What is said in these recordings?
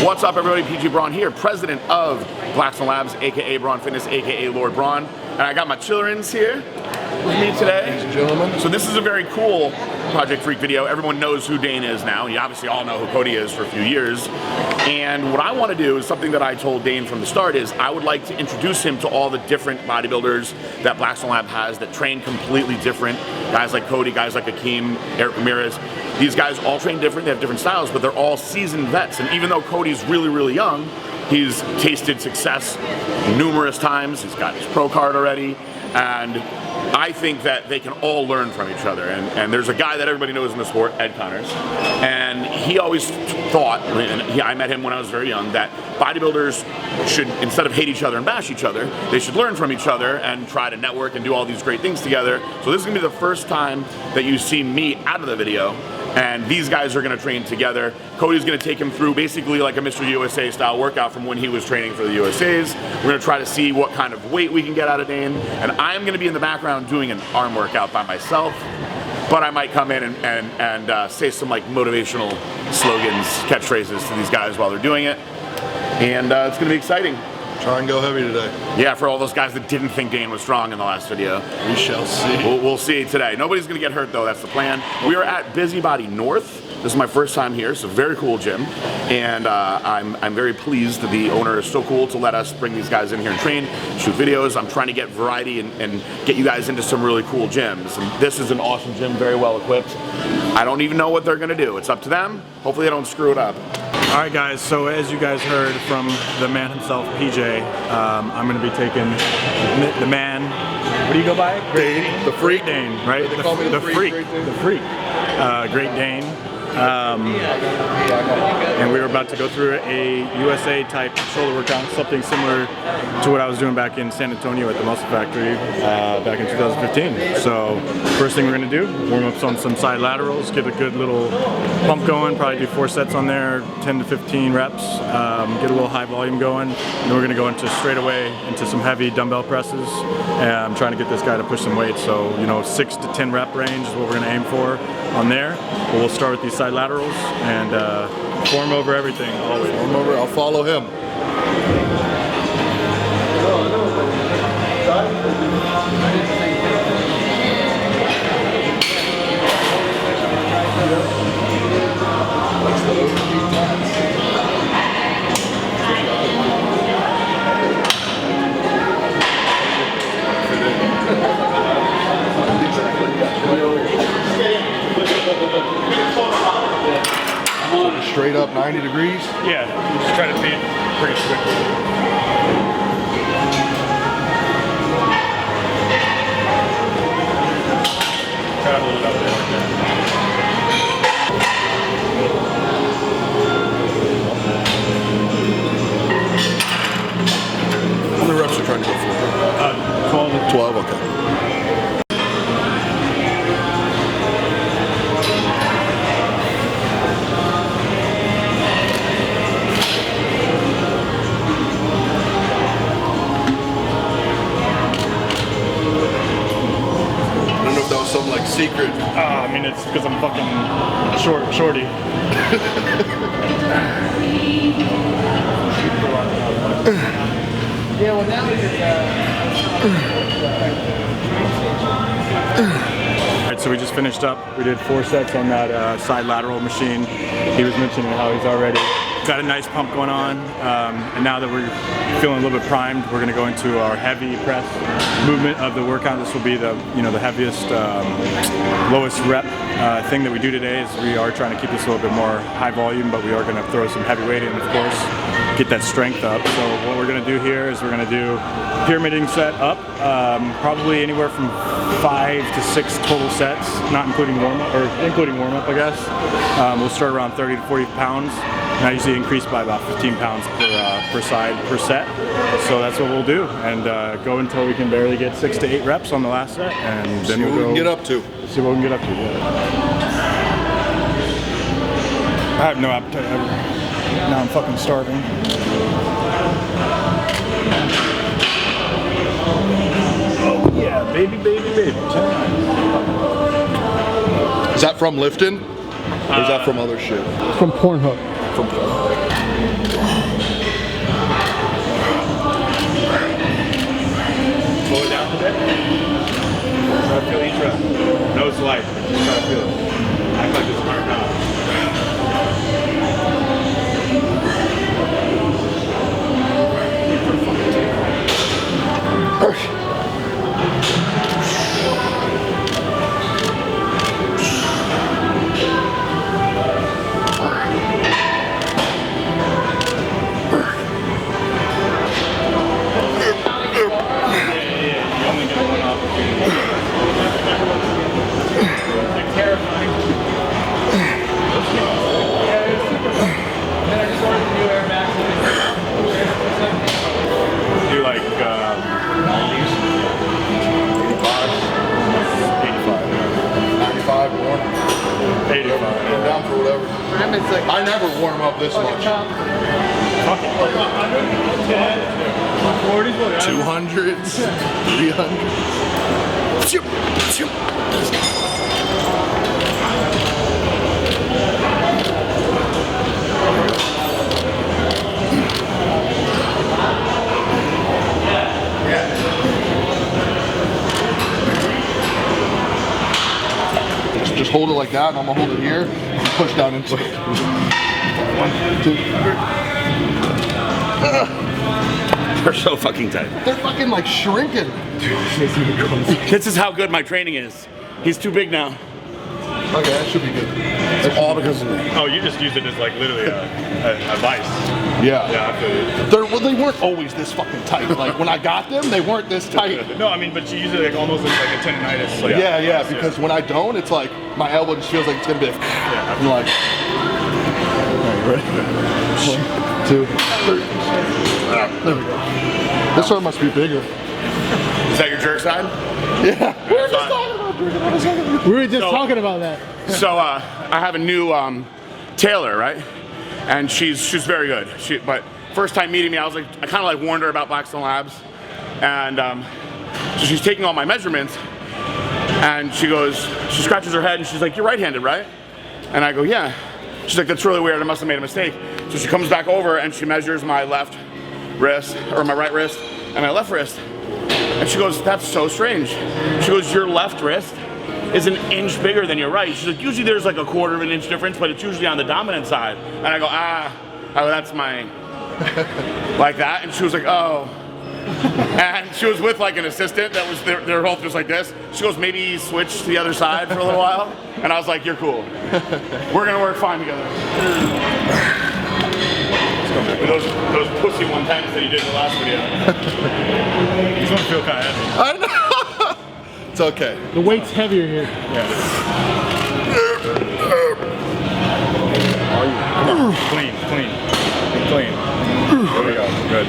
What's up, everybody? PG Braun here, president of Blackstone Labs, aka Braun Fitness, aka Lord Braun. And I got my childrens here with me today. Ladies and gentlemen. So this is a very cool Project Freak video. Everyone knows who Dane is now. You obviously all know who Cody is for a few years. And what I want to do is something that I told Dane from the start is I would like to introduce him to all the different bodybuilders that Blackstone Lab has that train completely different. Guys like Cody, guys like Akeem, Eric Ramirez. These guys all train different, they have different styles, but they're all seasoned vets. And even though Cody's really, really young, he's tasted success numerous times. He's got his pro card already. And I think that they can all learn from each other. And there's a guy that everybody knows in the sport, Ed Connors. And he always thought, and I met him when I was very young, that bodybuilders should, instead of hate each other and bash each other, they should learn from each other and try to network and do all these great things together. So this is gonna be the first time that you see me out of the video. And these guys are gonna train together. Cody's gonna take him through basically like a Mr. USA style workout from when he was training for the USAs. We're gonna try to see what kind of weight we can get out of Dane. And I'm gonna be in the background doing an arm workout by myself. But I might come in and say some like motivational slogans, catchphrases to these guys while they're doing it. And it's gonna be exciting. Try and go heavy today. Yeah, for all those guys that didn't think Dane was strong in the last video. We shall see. We'll see today. Nobody's gonna get hurt though, that's the plan. We are at Busybody North. This is my first time here. It's a very cool gym. And I'm very pleased that the owner is so cool to let us bring these guys in here and train, shoot videos. I'm trying to get variety and get you guys into some really cool gyms. And this is an awesome gym, very well equipped. I don't even know what they're gonna do. It's up to them. Hopefully they don't screw it up. All right, guys, so as you guys heard from the man himself, PJ, I'm going to be taking the man, what do you go by? Dane, the freak. Dane, right? They call me the freak. The freak. Great Dane. And we were about to go through a USA type shoulder workout, something similar to what I was doing back in San Antonio at the Muscle Factory back in 2015. So first thing we're going to do, warm up on some side laterals, get a good little pump going, probably do 4 sets on there, 10 to 15 reps, get a little high volume going. And then we're going to go into straight away into some heavy dumbbell presses. And I'm trying to get this guy to push some weight, so 6 to 10 rep range is what we're going to aim for on there. But we'll start with these side laterals and form over everything always. Form over, I'll follow him. Straight up 90 degrees? Yeah, just try to feed pretty quickly. Try to hold it up there like that. How many reps are you trying to go for? 12. 12, okay. Some like secret. I mean, it's because I'm fucking shorty. Yeah, well now Alright, so we just finished up. We did 4 sets on that side lateral machine. He was mentioning how he's already got a nice pump going on. And now that we're feeling a little bit primed, we're going to go into our heavy press movement of the workout. This will be the the heaviest, lowest rep thing that we do today. Is we are trying to keep this a little bit more high volume, but we are going to throw some heavy weight in, of course, get that strength up. So what we're going to do here is we're going to do pyramiding set up, probably anywhere from 5 to 6 total sets, not including warm up, or including warm up, I guess. We'll start around 30 to 40 pounds. And I usually increase by about 15 pounds per side per set. So that's what we'll do, and go until we can barely get 6 to 8 reps on the last set, and then we'll go. See what we can get up to. See what we can get up to. Yeah. I have no appetite ever. Now I'm fucking starving. Oh yeah, baby, baby, baby. Is that from lifting? Or is that from other shit? from Pornhub. From Pornhub. Slow it down a bit. Try to feel each rep. No, it's light. Just try to feel it. Act like it's 100 pounds. Do like 90s? 95, warm. 85. I'm down for whatever. I never warm up this much. 200s, 300s. Just hold it like that, and I'm gonna hold it here and push down into it. 1, 2. They're so fucking tight. They're fucking like shrinking. This is how good my training is. He's too big now. Okay, that should be good. It's all because of me. Oh, you just use it as like literally a vice. Yeah. Yeah, I feel you. Well, they weren't always this fucking tight. Like when I got them, they weren't this tight. No, I mean, but you use it like almost like a tendonitis. Like, Yeah, because when I don't, it's like my elbow just feels like it's gonna be. Yeah. I'm like. All right, ready? 1, 2, 3. There we go. This one must be bigger. Is that your jerk side? Yeah. We were just talking about jerking in a second. We were just talking about that. So I have a new tailor, right? And she's very good. But first time meeting me, I kind of like warned her about Blackstone Labs, and so she's taking all my measurements, and she scratches her head, and she's like, "You're right-handed, right?" And I go, "Yeah." She's like, "That's really weird. I must have made a mistake." So she comes back over and she measures my left wrist, or my right wrist, and my left wrist, and she goes, "That's so strange." She goes, "Your left wrist is an inch bigger than your right." She's like, "Usually there's like a 1/4 of an inch difference, but it's usually on the dominant side." And I go, that's my, like that. And she was like, "Oh." And she was with like an assistant that was, they're both just like this. She goes, "Maybe switch to the other side for a little while." And I was like, "You're cool. We're gonna work fine together." Those pussy 110s that you did in the last video. These ones feel kind of heavy. I know. It's okay. The weight's heavier here. Clean. There we go. Good.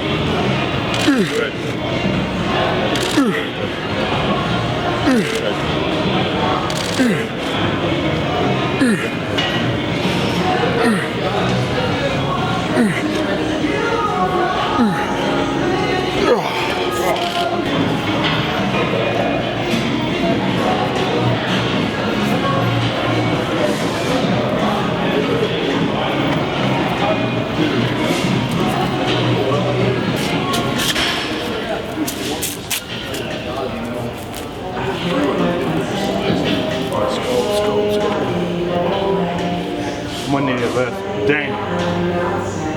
One need a lift. Dang.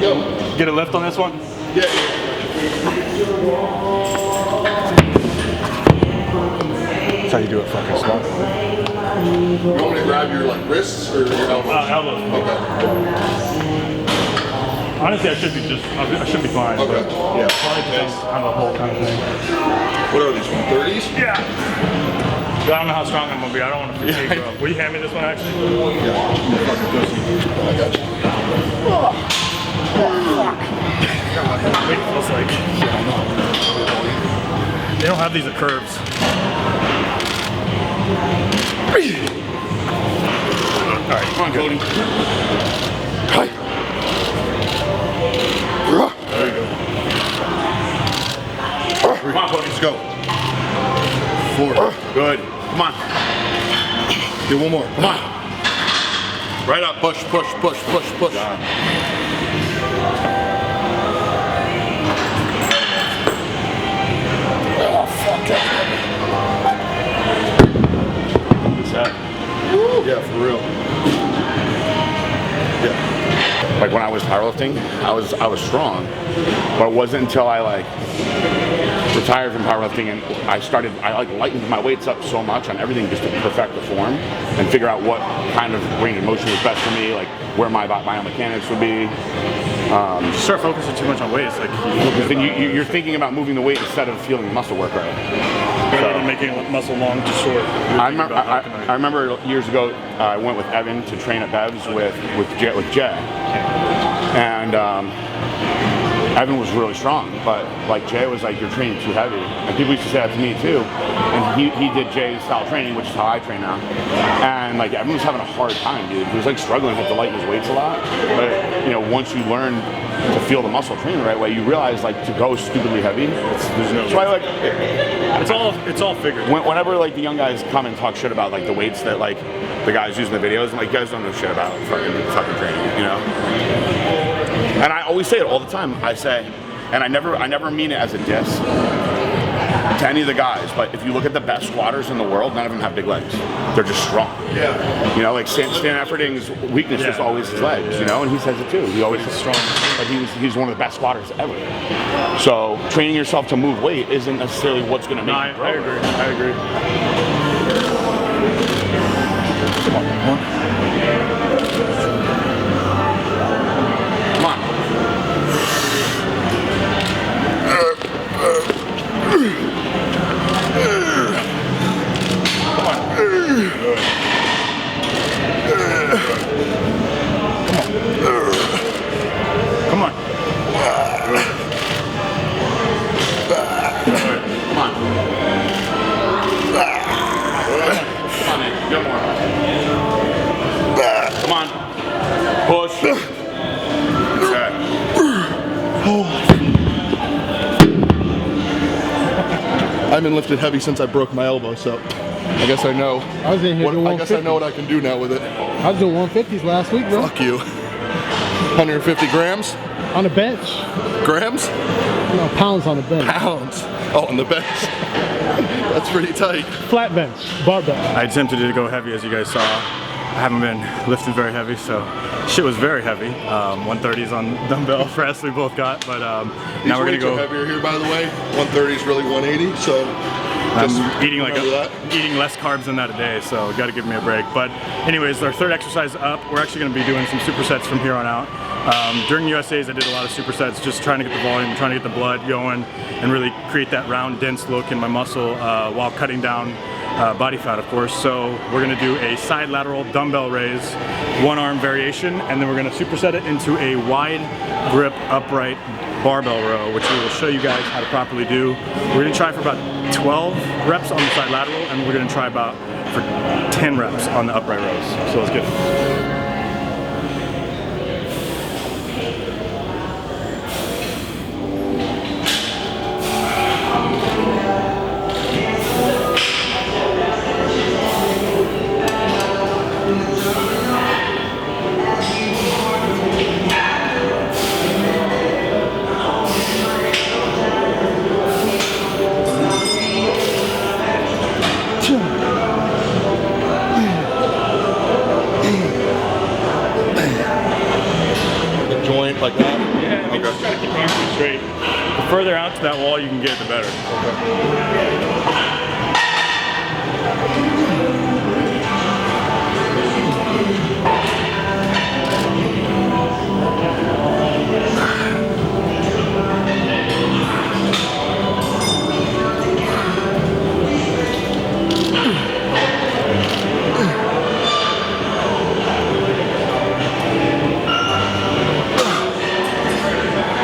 Yo. Get a lift on this one? Yeah. That's how you do it fucking smart. You want me to grab your like wrists or your elbows? Elbows. Okay. Honestly, I should be fine. Okay. But Yeah. probably because I'm a whole kind of thing. What are these, 130s? Yeah. I don't know how strong I'm gonna be. I don't want to fatigue you up. Will you hand me this one actually? Yeah. You fucking pussy. I got you. Wait, it feels like. They don't have these at curves. Alright, come on, Cody. Hi. There you go. Come on, Cody. Let's go. 4. Good. Come on. Do one more. Come on. Right up. Push. Oh, fuck that. What's that? Yeah, for real. Yeah. Like when I was powerlifting, I was strong, but it wasn't until I like retired from powerlifting and I like lightened my weights up so much on everything just to perfect the form and figure out what kind of range of motion was best for me, like where my biomechanics would be. You start focusing too much on weights, like Because then you're thinking about moving the weight instead of feeling the muscle work right. rather than making muscle long to short. I remember years ago I went with Evan to train at Bev's with Jay. And Evan was really strong, but like Jay was like, you're training too heavy. And people used to say that to me too. And he did Jay's style training, which is how I train now. And like Evan was having a hard time, dude. He was like struggling, had to lighten his weights a lot. But you know, once you learn to feel the muscle train the right way, you realize like to go stupidly heavy. That's why like it's all figured. Whenever like the young guys come and talk shit about like the weights that like the guys use in the videos, I'm like, you guys don't know shit about fucking training, you know? And I always say it all the time. I say, and I never mean it as a diss to any of the guys, but if you look at the best squatters in the world, none of them have big legs. They're just strong. Yeah. You know, like Stan Efferding's weakness is always his legs, you know, and he says it too. He always is strong, but he's one of the best squatters ever. So training yourself to move weight isn't necessarily what's going to make you grow. I agree. Come on. Come on. Come on. Push. Okay. I haven't lifted heavy since I broke my elbow, so I guess I know. I was in here doing I guess I 150. know what I can do now with it. I was doing 150s last week, bro. Fuck you. 150 grams? On the bench. Grams? No, pounds on the bench. Pounds. Oh, on the bench. That's pretty tight. Flat bench, barbell. I attempted to go heavy, as you guys saw. I haven't been lifting very heavy, so shit was very heavy. 130s on dumbbell press we both got, but now we're gonna go. Heavier here, by the way. 130 is really 180, so just I'm eating eating less carbs than that a day, so got to give me a break. But anyways, our third exercise up. We're actually going to be doing some supersets from here on out. During USA's, I did a lot of supersets, just trying to get the volume, trying to get the blood going, and really create that round, dense look in my muscle while cutting down body fat, of course. So we're going to do a side lateral dumbbell raise, one arm variation, and then we're going to superset it into a wide grip upright barbell row, which we will show you guys how to properly do. We're going to try for about 12 reps on the side lateral, and we're going to try for 10 reps on the upright rows. So let's get it. joint like that? Yeah, I mean, just try to keep your arms straight. The further out to that wall you can get, the better.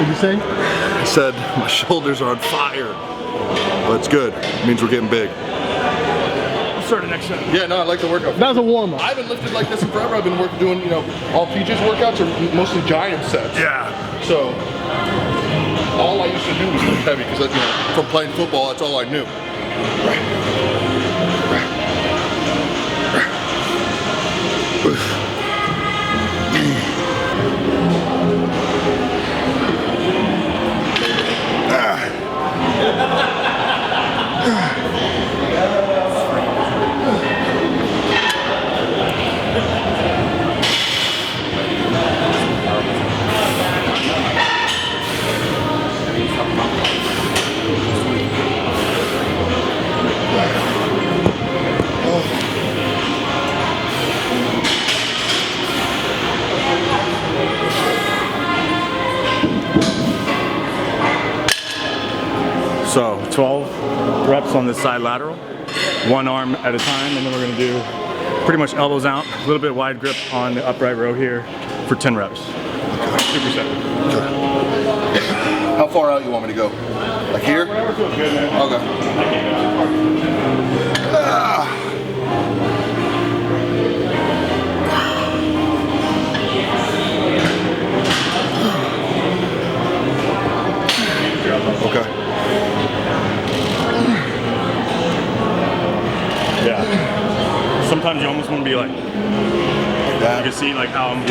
What'd you say? I said my shoulders are on fire, but it's good. It means we're getting big. Let's start the next set. Yeah, no, I like the workout. That was a warm up. I haven't lifted like this in forever. I've been doing, all PJ's workouts are mostly giant sets. Yeah. So all I used to do was lift heavy because, from playing football, that's all I knew. reps on this side lateral, one arm at a time, and then we're gonna do pretty much elbows out, a little bit wide grip on the upright row here for 10 reps. Superset. How far out you want me to go? Like here? Whatever feels good, man. Okay. Okay. Yeah. Sometimes you almost want to be like, Yeah. you can see like how I'm.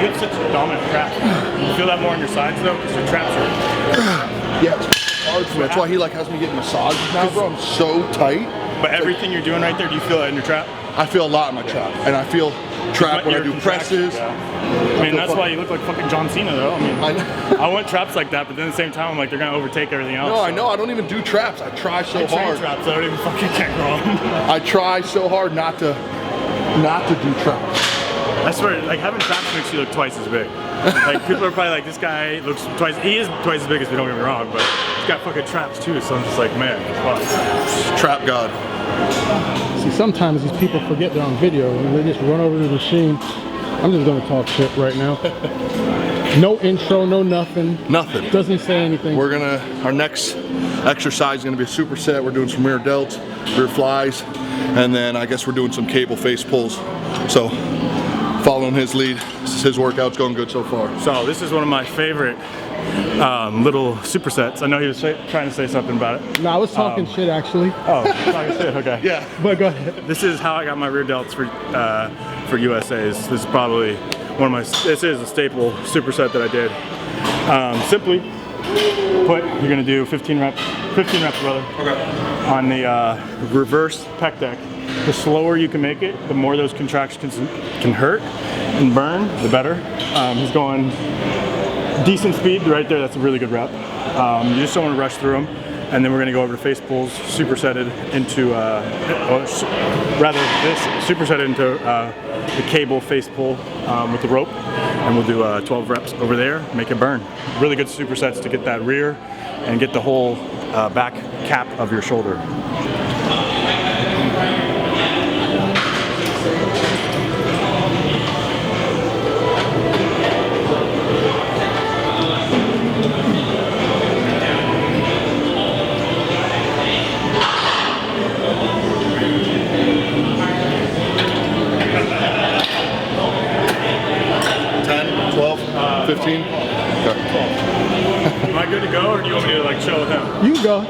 You have such dominant traps. You feel that more on your sides though, because your traps are. Yeah, it's hard for me. That's why he like has me getting massages now, bro. I'm so tight. But everything you're doing right there, do you feel it in your trap? I feel a lot in my trap, and I feel trap when I do presses. Yeah. I mean, that's why you look like fucking John Cena though. I mean, I want traps like that, but then at the same time, I'm like, they're gonna overtake everything else. No, I know. I don't even do traps. I try so hard. Traps, so I don't even fucking can't wrong. I try so hard not to do traps. I swear, like having traps makes you look twice as big. Like people are probably like, this guy looks twice. He is twice as big as me. Don't get me wrong, but he's got fucking traps too. So I'm just like, man, fuck. Trap god. See, sometimes these people forget they're on video and they just run over to the machine. I'm just gonna talk shit right now. No intro, no nothing. Nothing. Doesn't say anything. Our next exercise is gonna be a superset. We're doing some rear delts, rear flies, and then I guess we're doing some cable face pulls. So, following his lead. This is his workout's going good so far. So this is one of my favorite little supersets. I know he was trying to say something about it. No, I was talking shit actually. Oh, talking shit. Okay. Yeah. But go ahead. This is how I got my rear delts for USA's. This is probably this is a staple superset that I did. Simply put, you're gonna do 15 reps, brother. Okay. On the reverse pec deck. The slower you can make it, the more those contractions can hurt and burn, the better. He's going decent speed right there. That's a really good rep. You just don't want to rush through them. And then we're going to go over to face pulls, supersetted into, supersetted into the cable face pull with the rope. And we'll do 12 reps over there, make it burn. Really good supersets to get that rear and get the whole back cap of your shoulder. $10, $12, $15. Okay. Am I good to go, or do you want me to like chill with him? You go.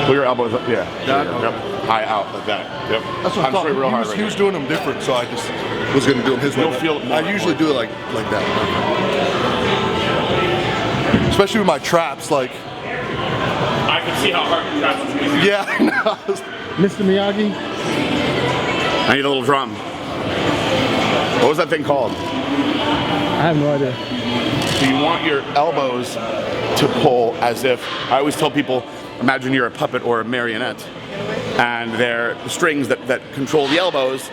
Pull your elbows up. Yeah. That? Yep. High out like that. Yep. That's what I thought. Real hard He was doing them different, so I just was going to do them his way. You'll feel it more. I usually do it like that. Especially with my traps, like. I can see how hard your traps is squeezing. Yeah, I know. Mr. Miyagi. I need a little drum. What was that thing called? I have no idea. So you want your elbows to pull as if, I always tell people, imagine you're a puppet or a marionette, and they're the strings that control the elbows.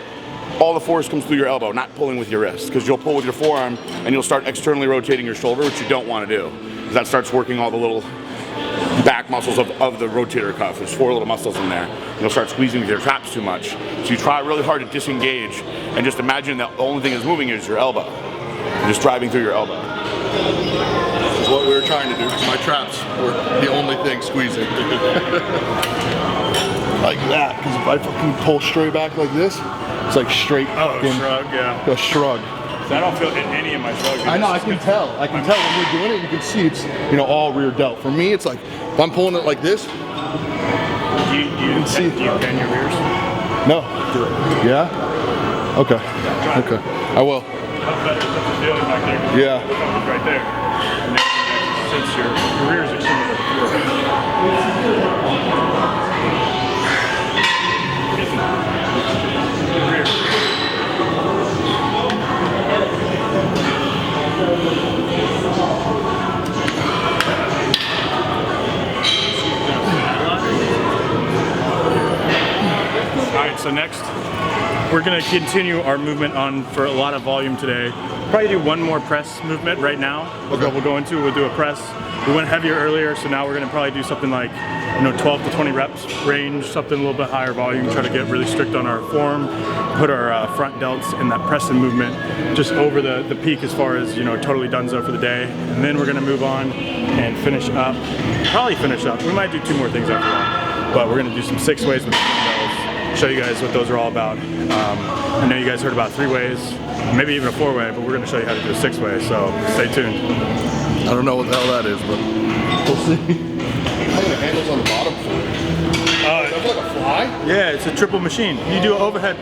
All the force comes through your elbow, not pulling with your wrist, because you'll pull with your forearm and you'll start externally rotating your shoulder, which you don't want to do. That starts working all the little back muscles of the rotator cuff. There's 4 little muscles in there. And you'll start squeezing with your traps too much. So you try really hard to disengage and just imagine that the only thing that's moving is your elbow. You're just driving through your elbow. This is what we were trying to do, because my traps were the only thing squeezing. Like that, because if I fucking pull straight back like this, it's like straight fucking Shrug, yeah. a shrug. So I don't feel any of my shrugs. I know, I can tell. I can tell when you're doing it, you can see it's, all rear delt. For me, it's like, if I'm pulling it like this. Do you bend your rears? No. Do it. Yeah? Okay. Okay. I will. That's better. That's the feeling back there. Yeah. Right there. And then since your rears are similar to the floor. we're gonna continue our movement on for a lot of volume today. Probably do one more press movement right now. Okay. We'll do a press. We went heavier earlier, so now we're gonna probably do something like 12 to 20 reps range, something a little bit higher volume, try to get really strict on our form, put our front delts in that press and movement just over the peak as far as, totally donezo for the day. And then we're gonna move on and finish up, probably finish up. We might do 2 more things after that, but we're gonna do some 6 ways with dumbbells, show you guys what those are all about. I know you guys heard about 3 ways, maybe even a 4-way, but we're gonna show you how to do a 6-way, so stay tuned. I don't know what the hell that is, but we'll see. How many handles on the bottom for it? Is that like a fly? Yeah, it's a triple machine. You do overhead.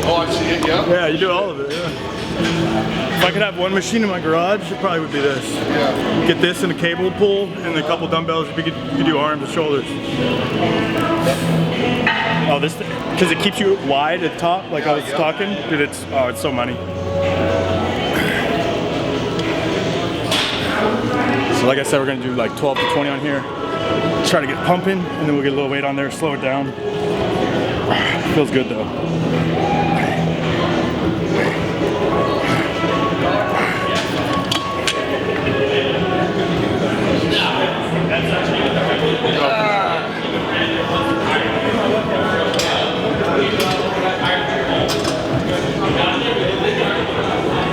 Oh, I see it, yeah. Yeah, you do all of it. Yeah. If I could have one machine in my garage, it probably would be this. Yeah. Get this and a cable pull and a couple dumbbells. You could do arms and shoulders. Oh, this because it keeps you wide at the top, like I was talking. Dude, it's so money. So like I said, we're gonna do like 12 to 20 on here. Try to get pumping, and then we'll get a little weight on there, slow it down. Feels good though.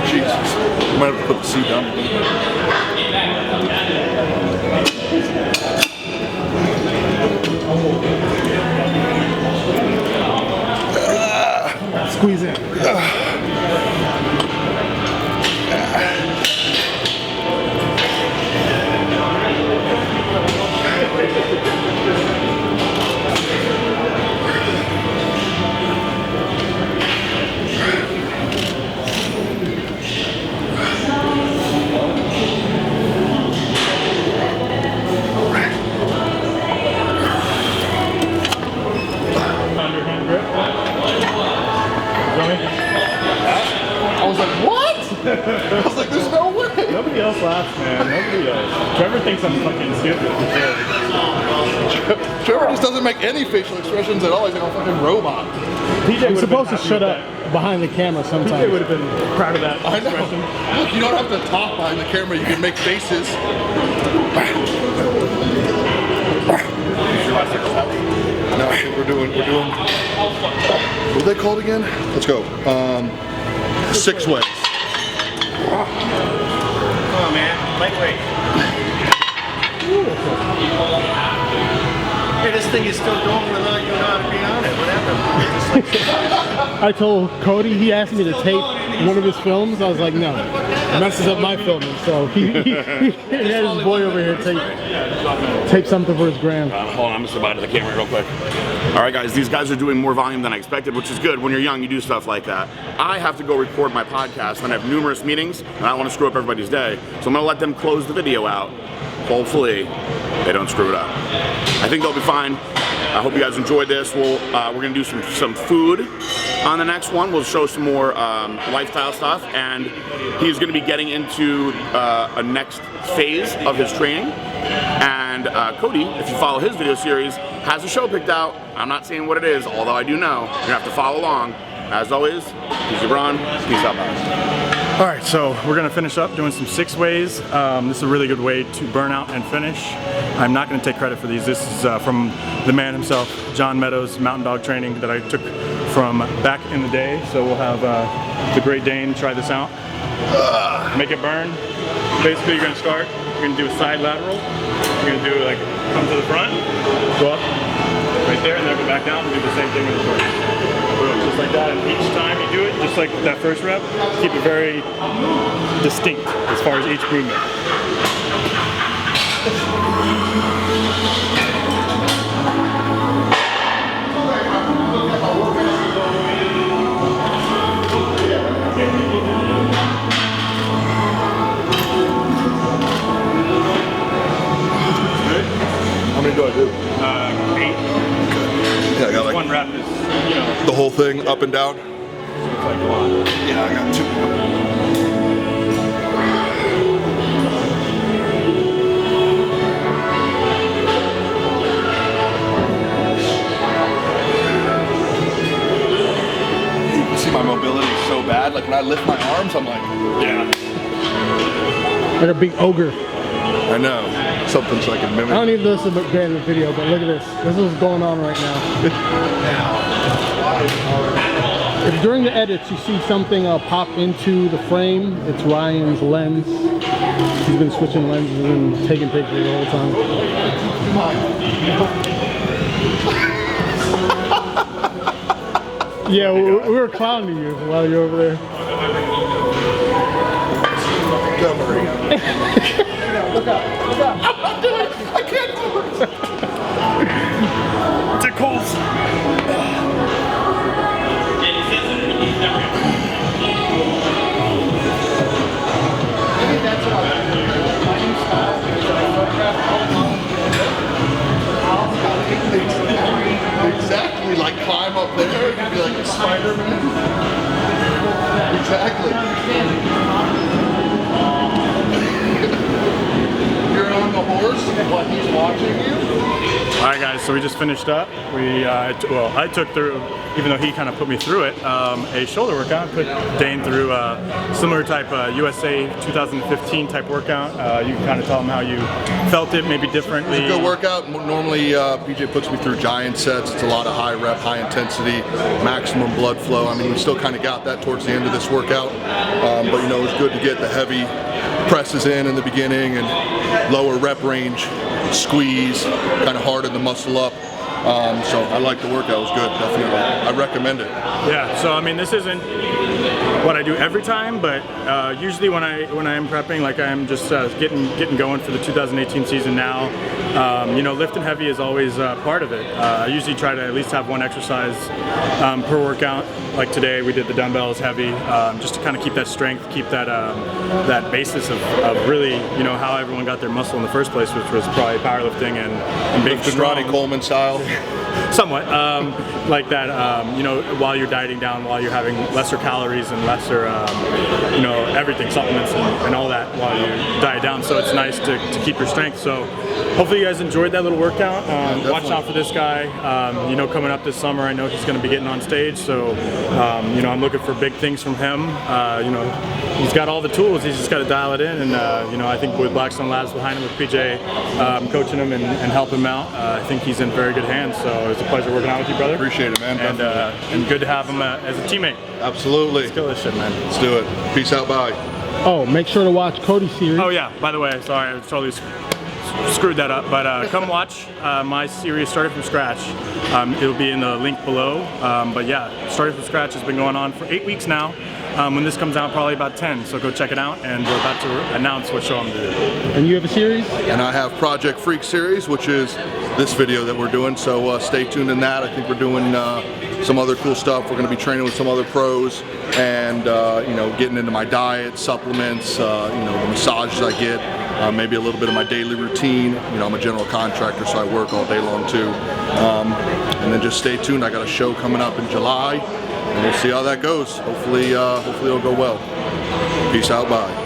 Jesus. I might have to put the seat down. Squeeze in. Underhand grip. I was like, what? I was like, there's no way. Nobody else laughs, man. Nobody else. Trevor thinks I'm fucking stupid. Trevor just doesn't make any facial expressions at all. He's like a fucking robot. PJ You're supposed to shut up behind the camera PJ sometimes. would have been proud of that I know. expression. Look, you don't have to talk behind the camera. You can make faces. No, I think we're doing, what are they called again? Let's go. 6 ways. Come on, man. Lightweight. Hey, this thing is still going without you know how to be on it. What happened? Just like, I told Cody, he asked me to tape one of his films. I was like, no, it messes up my filming. So he had his boy over here tape something for his gram. Hold on, I'm just about to the camera real quick. All right, guys, these guys are doing more volume than I expected, which is good. When you're young, you do stuff like that. I have to go record my podcast, and I have numerous meetings, and I don't want to screw up everybody's day. So I'm going to let them close the video out. Hopefully, they don't screw it up. I think they'll be fine. I hope you guys enjoyed this. We're going to do some food on the next one. We'll show some more lifestyle stuff, and he's going to be getting into a next phase of his training. And Cody, if you follow his video series, has a show picked out. I'm not saying what it is, although I do know. You're going to have to follow along. As always, peace Ron. Peace out, guys. All right, so we're gonna finish up doing some 6 ways. This is a really good way to burn out and finish. I'm not gonna take credit for these. This is from the man himself, John Meadows, mountain dog training that I took from back in the day. So we'll have the Great Dane try this out. Make it burn. Basically, you're gonna start, you're gonna do a side lateral. You're gonna do like, come to the front, go up, right there, and then go back down and do the same thing with the first. Boom, just like that. And each time you do it, just like that first rep, keep it very distinct as far as each movement. How many do I do? 8. Yeah, I got like 1 rep is, you know, the whole thing up and down. so it's like a lot. Yeah, I got 2. bad. Like when I lift my arms, I'm like, Yeah. Like a big ogre. I know. Something so I can mimic. I don't need this to look bad in the video, but look at this. This is what's going on right now. If during the edits you see something pop into the frame, it's Ryan's lens. He's been switching lenses and taking pictures the whole time. Yeah, we were clowning you while you're over there. Montgomery. Look out. I'm not doing it. I can't do it. Tickles. Exactly, like climb up there and be like a Spider-Man. Exactly. You're on the horse while he's watching you. All right, guys. So we just finished up. Well, I took through, even though he kind of put me through it, a shoulder workout. Put Dane through a similar type USA 2015 type workout. You can kind of tell him how you felt it, maybe differently. It's a good workout. Normally, PJ puts me through giant sets. It's a lot of high rep, high intensity, maximum blood flow. I mean, we still kind of got that towards the end of this workout, but you know, it was good to get the heavy presses in the beginning and lower rep range, squeeze, kind of harden the muscle up. So I like the workout. It was good, definitely. I recommend it. Yeah. So I mean, this isn't what I do every time, but usually when I am prepping, like I'm just getting going for the 2018 season now. You know, lifting heavy is always part of it. I usually try to at least have one exercise per workout. Like today, we did the dumbbells heavy, just to kind of keep that strength, keep that that basis of really, you know, how everyone got their muscle in the first place, which was probably powerlifting and big, strong. Ronnie Coleman style. Somewhat, like that, you know, while you're dieting down, while you're having lesser calories and lesser, you know, everything, supplements and all that while you diet down. So it's nice to keep your strength. So hopefully you guys enjoyed that little workout. Watch out for this guy. You know, coming up this summer, I know he's going to be getting on stage. So, you know, I'm looking for big things from him. You know, he's got all the tools. He's just got to dial it in. And, you know, I think with Blackstone Labs behind him, with PJ coaching him and helping him out, I think he's in very good hands. So it's a pleasure working out with you, brother. Appreciate it, man. And good to have him as a teammate. Absolutely. Let's kill this shit, man. Let's do it. Peace out. Bye. Oh, make sure to watch Cody's series. Oh yeah, by the way, sorry, I totally screwed that up, but come watch my series, Started From Scratch. It'll be in the link below, but yeah, Started From Scratch has been going on for 8 weeks now. When this comes out, probably about 10, so go check it out, and we're about to announce what show I'm doing. And you have a series? And I have Project Freak series, which is this video that we're doing, so stay tuned in that. I think we're doing some other cool stuff. We're going to be training with some other pros and, you know, getting into my diet, supplements, you know, the massages I get, maybe a little bit of my daily routine. You know, I'm a general contractor, so I work all day long too. And then just stay tuned. I got a show coming up in July, and we'll see how that goes. Hopefully it'll go well. Peace out, bye.